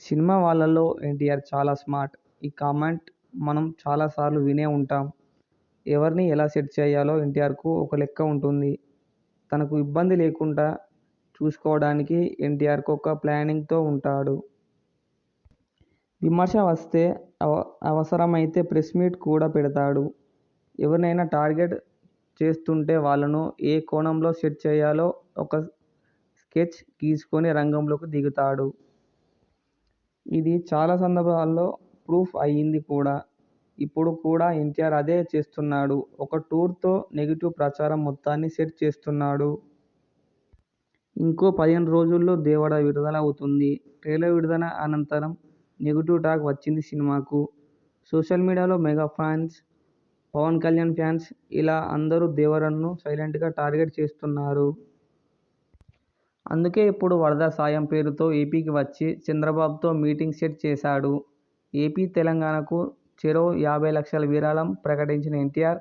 Cinema వాళ్ళలో ఎన్టీఆర్ చాలా smart. ఈ కామెంట్ మనం చాలా సార్లు వినే ఉంటాం. ఎవరిని ఎలా సెట్ చేయాలో ఎన్టీఆర్‌కు ఒక లెక్క ఉంటుంది. తనకు ఇబ్బంది లేకుండా చూసుకోవడానికి ఎన్టీఆర్‌కు ఒక ప్లానింగ్‌తో ఉంటాడు. విమర్శ వస్తే అవసరమైతే ప్రెస్ మీట్ కూడా పెడతాడు. ఎవరినైనా టార్గెట్ చేస్తుంటే వాళ్ళను ఏ కోణంలో సెట్ చేయాలో ఒక స్కెచ్ గీసుకొని రంగంలోకి దిగుతాడు. ఇది చాలా సందర్భాల్లో ప్రూఫ్ అయ్యింది కూడా. ఇప్పుడు కూడా ఎన్టీఆర్ అదే చేస్తున్నాడు. ఒక టూర్‌తో నెగెటివ్ ప్రచారం మొత్తాన్ని సెట్ చేస్తున్నాడు. ఇంకో 15 రోజుల్లో దేవర విడుదల అవుతుంది. ట్రైలర్ విడుదల అనంతరం నెగెటివ్ టాక్ వచ్చింది సినిమాకు. సోషల్ మీడియాలో mega fans, Pawan Kalyan fans ఇలా అందరూ దేవరను సైలెంట్‌గా టార్గెట్ చేస్తున్నారు. అందుకే ఇప్పుడు వరద సాయం పేరుతో ఏపీకి వచ్చి చంద్రబాబుతో మీటింగ్ సెట్ చేశాడు. ఏపీ, తెలంగాణకు చెరో 50 లక్షల విరాళం ప్రకటించిన ఎన్టీఆర్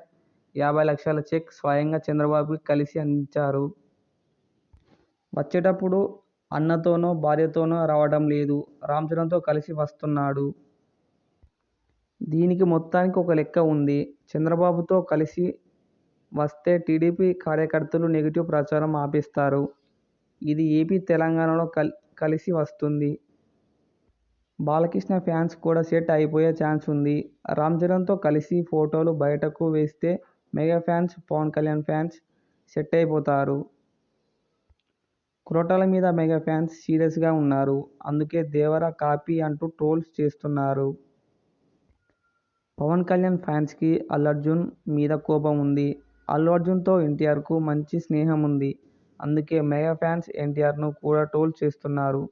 50 లక్షల చెక్ స్వయంగా చంద్రబాబుకి కలిసి అందించారు. వచ్చేటప్పుడు అన్నతోనో, భార్యతోనో రావడం లేదు. రామ్ చరణ్‌తో కలిసి వస్తున్నాడు. దీనికి మొత్తానికి ఒక లెక్క ఉంది. చంద్రబాబుతో కలిసి వస్తే టీడీపీ కార్యకర్తలు నెగెటివ్ ప్రచారం ఆపేస్తారు. ఇది ఏపీ, తెలంగాణలో కలిసి వస్తుంది. బాలకృష్ణ ఫ్యాన్స్ కూడా సెట్ అయిపోయే ఛాన్స్ ఉంది. రామ్ చరణ్‌తో కలిసి ఫోటోలు బయటకు వేస్తే mega fans, Pawan Kalyan fans set అయిపోతారు. కొరటాల మీద మెగా ఫ్యాన్స్ సీరియస్‌గా ఉన్నారు. అందుకే దేవర కాపీ అంటూ ట్రోల్స్ చేస్తున్నారు. పవన్ కళ్యాణ్ ఫ్యాన్స్‌కి అల్లు అర్జున్ మీద కోపం ఉంది. అల్లు అర్జున్‌తో ఎన్టీఆర్‌కు మంచి స్నేహం ఉంది. అందుకే మెగా ఫ్యాన్స్ ఎన్టీఆర్‌ను కూడా ట్రోల్ చేస్తున్నారు.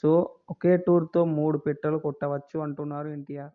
సో ఒకే టూర్‌తో 3 పిట్టలు కొట్టవచ్చు అంటున్నారు ఎన్టీఆర్.